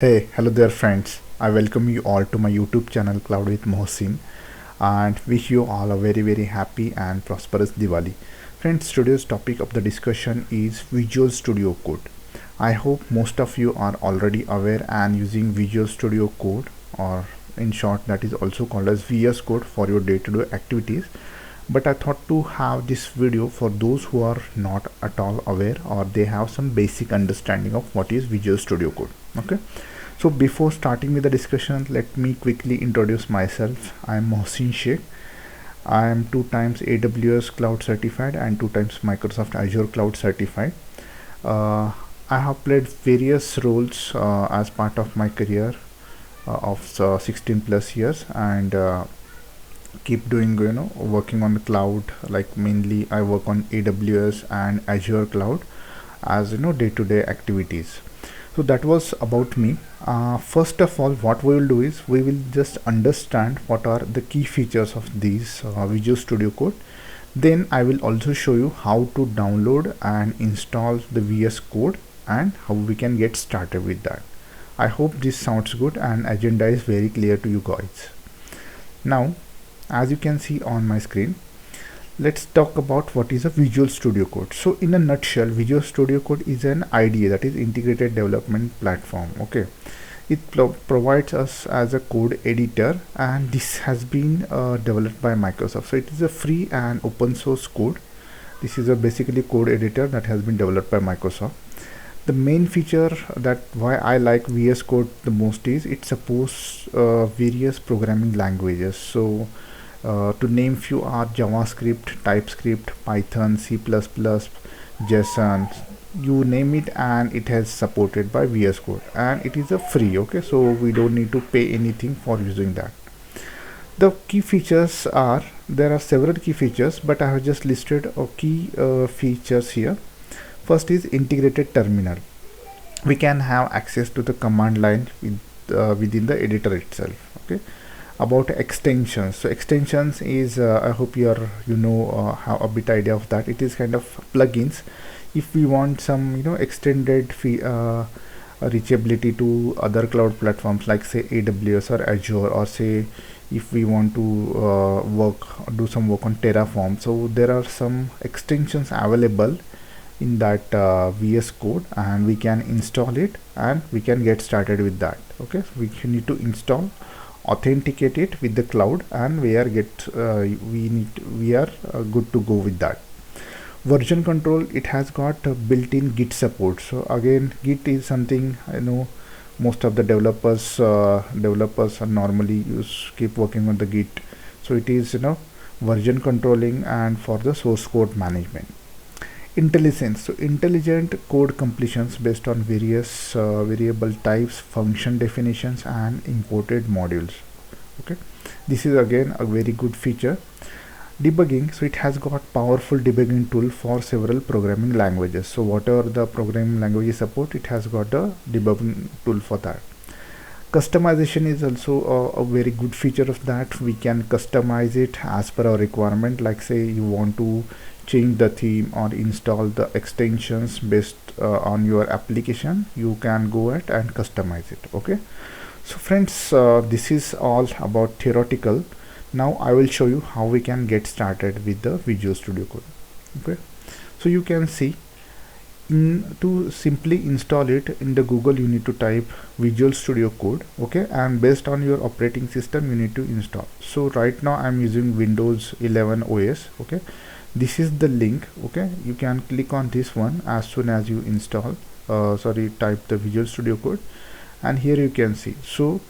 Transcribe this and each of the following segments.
Hey, hello there friends. I welcome you all to my YouTube channel Cloud with Mohsin and wish you all a very happy and prosperous Diwali. Friends, today's topic of the discussion is Visual Studio Code. I hope most of you are already aware and using Visual Studio Code, or in short that is also called as VS Code, for your day-to-day activities. But I thought to have this video for those who are not at all aware or they have some basic understanding of what is Visual Studio Code. Okay, so before starting with the discussion, let me quickly introduce myself. I am Mohsin Sheikh. I am 2 times AWS Cloud certified and 2 times Microsoft Azure Cloud certified. I have played various roles as part of my career of 16 plus years, and keep doing, working on the cloud. Like mainly I work on AWS and Azure Cloud as day-to-day activities. So that was about me. First of all, what we will do is we will just understand what are the key features of these Visual Studio Code. Then I will also show you how to download and install the VS Code and how we can get started with that. I hope this sounds good and agenda is very clear to you guys. Now, as you can see on my screen, let's talk about what is a Visual Studio Code. So in a nutshell, Visual Studio Code is an IDE, that is integrated development platform. Okay, it provides us as a code editor, and this has been developed by Microsoft. So it is a free and open source code. This is a basically code editor that has been developed by Microsoft. The main feature that why I like VS Code the most is it supports various programming languages. So to name few are JavaScript, TypeScript, Python, C++, JSON, you name it, and it has supported by VS Code, and it is a free. Okay, so we don't need to pay anything for using that. The key features are, there are several key features, but I have just listed key features here. First is integrated terminal. We can have access to the command line within the editor itself. Okay, about extensions. So extensions is I hope you have a bit idea of that. It is kind of plugins. If we want some extended reachability to other cloud platforms like say AWS or Azure, or say if we want to do some work on Terraform, so there are some extensions available in that VS Code, and we can install it and we can get started with that. Okay, so we need to install, authenticate it with the cloud, and we are good to go with that. Version control, it has got built-in Git support. So again, Git is something most of the developers are normally keep working on the Git. So it is version controlling and for the source code management. IntelliSense, so intelligent code completions based on various variable types, function definitions, and imported modules. Okay, this is again a very good feature. Debugging, so it has got powerful debugging tool for several programming languages. So whatever the programming languages support, it has got a debugging tool for that. Customization is also a very good feature of that. We can customize it as per our requirement, like say you want to change the theme or install the extensions based on your application, you can go ahead and customize it. Okay, so friends, this is all about theoretical. Now I will show you how we can get started with the Visual Studio Code. Okay, so you can see, to simply install it in the Google, you need to type Visual Studio Code. Okay, and based on your operating system you need to install. So right now I'm using Windows 11 OS. Okay, this is the link. Okay, you can click on this one as soon as you install type the Visual Studio Code, and here you can see. So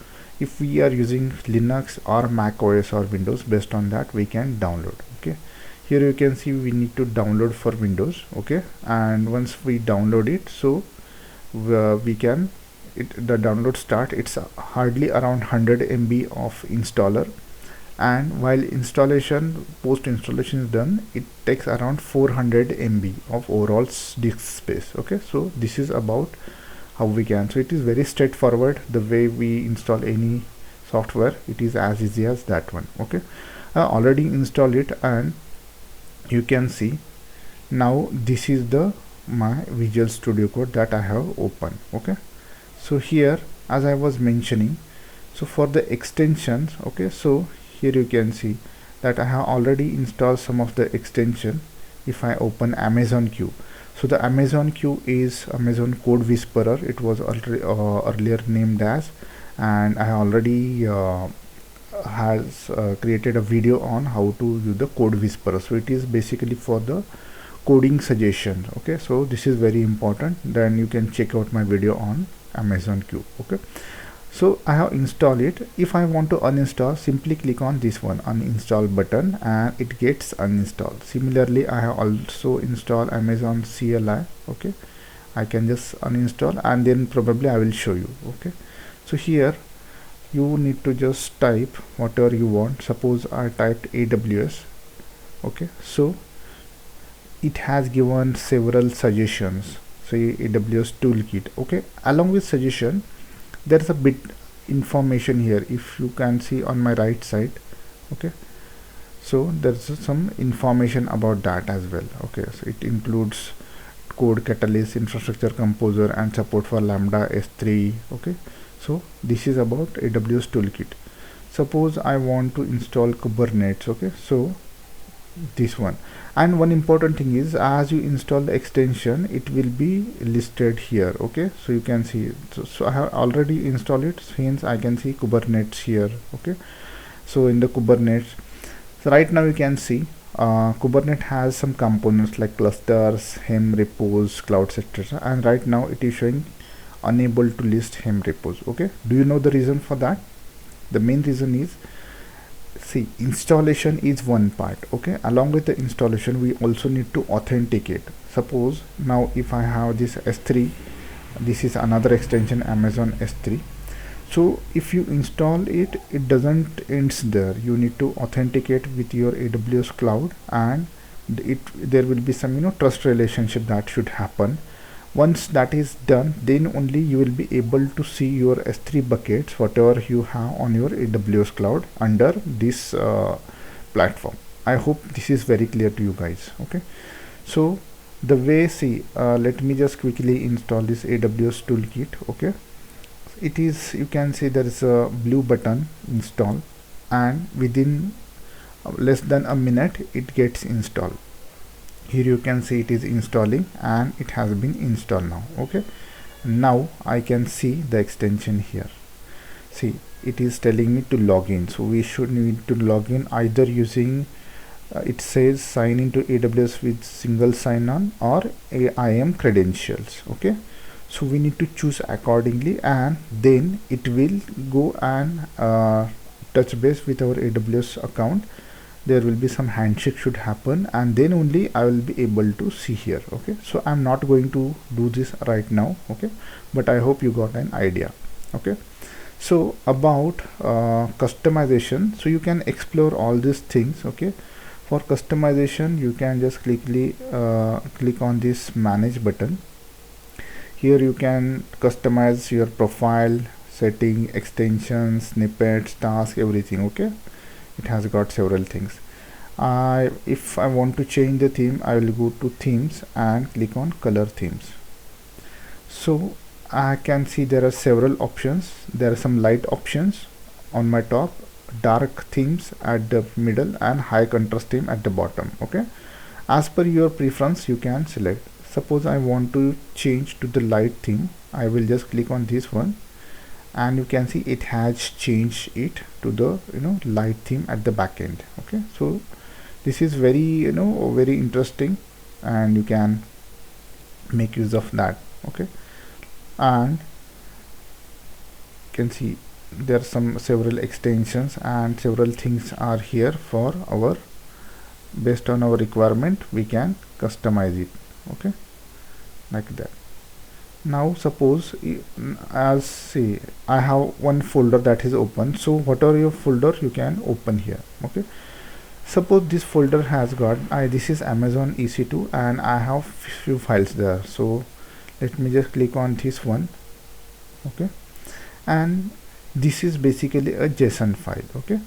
if we are using Linux or Mac OS or Windows, based on that we can download. Okay, here you can see we need to download for Windows. Okay, and once we download it, so we can the download start. It's hardly around 100 MB of installer, and while post installation is done, it takes around 400 MB of overall disk space. Okay, so this is about how we can. So it is very straightforward the way we install any software. It is as easy as that one. Okay, I already installed it, and you can see now this is my Visual Studio Code that I have opened. Okay, so here as I was mentioning, so for the extensions, okay, so here you can see that I have already installed some of the extension. If I open Amazon Q, so the Amazon Q is Amazon Code Whisperer. It was already earlier named as, and I already has created a video on how to use the Code Whisperer. So it is basically for the coding suggestions. Okay, so this is very important. Then you can check out my video on Amazon Q. Okay, so I have installed it. If I want to uninstall, simply click on this one uninstall button and it gets uninstalled. Similarly, I have also installed Amazon CLI. Okay, I can just uninstall and then probably I will show you. Okay, so here you need to just type whatever you want. Suppose I typed AWS. Okay, so it has given several suggestions. Say AWS toolkit. Okay, along with suggestion there's a bit information here. If you can see on my right side, okay, so there's some information about that as well. Okay, so it includes code catalyst, infrastructure composer, and support for lambda s3. Okay, so this is about AWS toolkit. Suppose I want to install Kubernetes. Okay, so this one. And one important thing is, as you install the extension, it will be listed here. Okay, so you can see, so I have already installed it, hence I can see Kubernetes here. Okay, so in the Kubernetes, so right now you can see Kubernetes has some components like clusters, Helm repos, clouds, etc. And right now it is showing unable to list Helm repos. Okay, do you know the reason for that? The main reason is, see, installation is one part. Okay, along with the installation we also need to authenticate. Suppose now if I have this S3, this is another extension, Amazon S3. So if you install it, it doesn't ends there. You need to authenticate with your AWS cloud, and there will be some trust relationship that should happen. Once that is done, then only you will be able to see your S3 buckets, whatever you have on your AWS cloud under this platform. I hope this is very clear to you guys. Okay, so the way, see, let me just quickly install this AWS toolkit. Okay, it is, you can see there is a blue button install, and within less than a minute it gets installed. Here you can see it is installing and it has been installed now. Okay, now I can see the extension here. See, it is telling me to log in, so we should need to log in either using it says sign into AWS with single sign-on or IAM credentials. Okay, so we need to choose accordingly, and then it will go and touch base with our AWS account. There will be some handshake should happen, and then only I will be able to see here. Okay, so I'm not going to do this right now. Okay, but I hope you got an idea. Okay, so about customization, so you can explore all these things. Okay, for customization you can just click on this manage button. Here you can customize your profile, setting, extensions, snippets, tasks, everything. Okay, it has got several things. If I want to change the theme, I will go to themes and click on color themes. So I can see there are several options. There are some light options on my top, dark themes at the middle, and high contrast theme at the bottom. Okay, as per your preference you can select. Suppose I want to change to the light theme, I will just click on this one, and you can see it has changed it to the light theme at the back end. Okay, so this is very very interesting, and you can make use of that. Okay, and you can see there are several extensions and several things are here for our, based on our requirement we can customize it. Okay, like that. Now suppose, as see, I have one folder that is open, so whatever your folder you can open here. Okay, suppose this folder has got this is Amazon EC2 and I have few files there, so let me just click on this one. Okay, and this is basically a JSON file. Okay,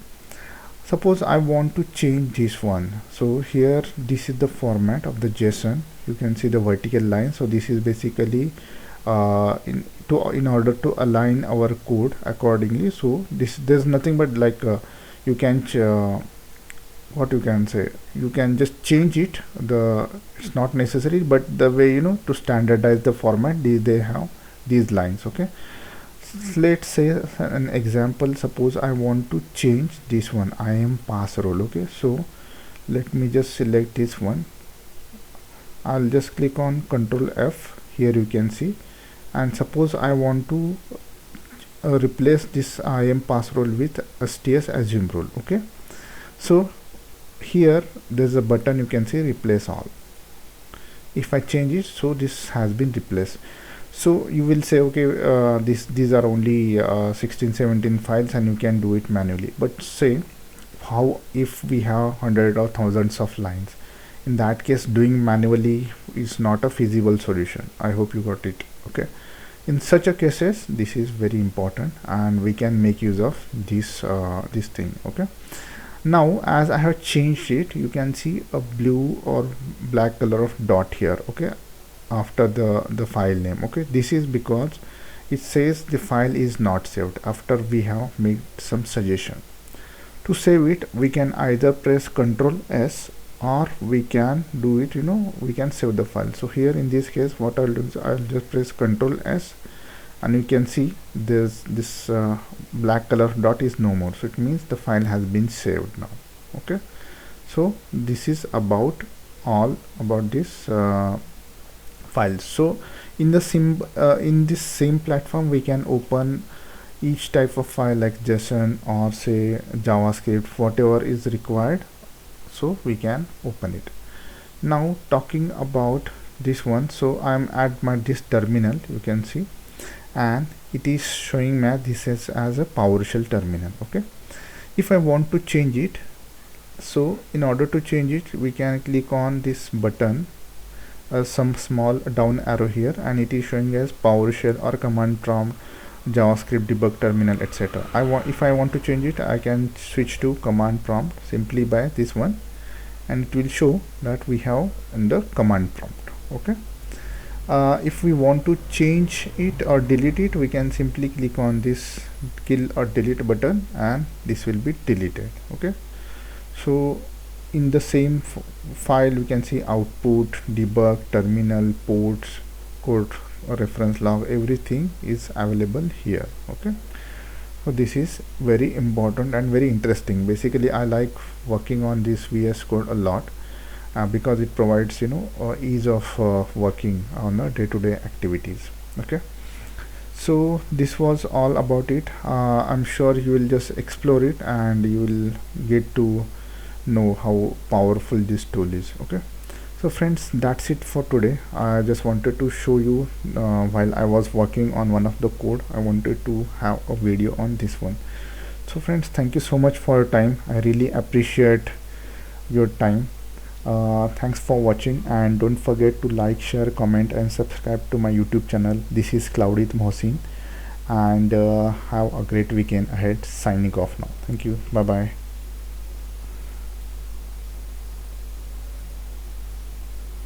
suppose I want to change this one, so here this is the format of the JSON. You can see the vertical line, so this is basically in order to align our code accordingly. So there's nothing but like you can what you can say, you can just change it. It's not necessary, but the way, to standardize the format, they have these lines. Okay, let's say an example. Suppose I want to change this one, IAM pass role. Okay, so let me just select this one. I'll just click on Control F. Here you can see, and suppose I want to replace this IAM pass role with STS assume role. Okay, so here there's a button, you can see replace all. If I change it, so this has been replaced. So you will say, okay, these are only 16-17 files and you can do it manually. But say, how if we have hundreds or thousands of lines? In that case, doing manually is not a feasible solution. I hope you got it. Okay, in such a cases, this is very important and we can make use of this thing. Okay, now as I have changed it, you can see a blue or black color of dot here. Okay, after the file name. Okay, this is because it says the file is not saved after we have made some suggestion. To save it, we can either press Ctrl S, or we can do it, we can save the file. So here in this case, what I'll do is I'll just press Ctrl S, and you can see there's this black color dot is no more, so it means the file has been saved now. Okay, so this is about all about this files. So in this same platform, we can open each type of file like JSON or say JavaScript, whatever is required, so we can open it. Now talking about this one, so I'm at this terminal, you can see, and it is showing me this as a PowerShell terminal. Okay, if I want to change it, so in order to change it, we can click on this button, some small down arrow here, and it is showing as PowerShell or command prompt, JavaScript debug terminal, etc. If I want to change it, I can switch to command prompt simply by this one, and it will show that we have in the command prompt. Okay, if we want to change it or delete it, we can simply click on this kill or delete button and this will be deleted. Okay, so in the same file, we can see output, debug, terminal, ports, code reference log, everything is available here. Okay, so this is very important and very interesting. Basically, I like working on this VS Code a lot because it provides ease of working on day-to-day activities. Okay, so this was all about it. I'm sure you will just explore it and you will get to know how powerful this tool is. Okay, so friends, that's it for today. I just wanted to show you while I was working on one of the code, I wanted to have a video on this one. So friends, thank you so much for your time. I really appreciate your time. Thanks for watching, and don't forget to like, share, comment and subscribe to my YouTube channel. This is Cloud with Mohsin, and have a great weekend ahead. Signing off now. Thank you. Bye bye.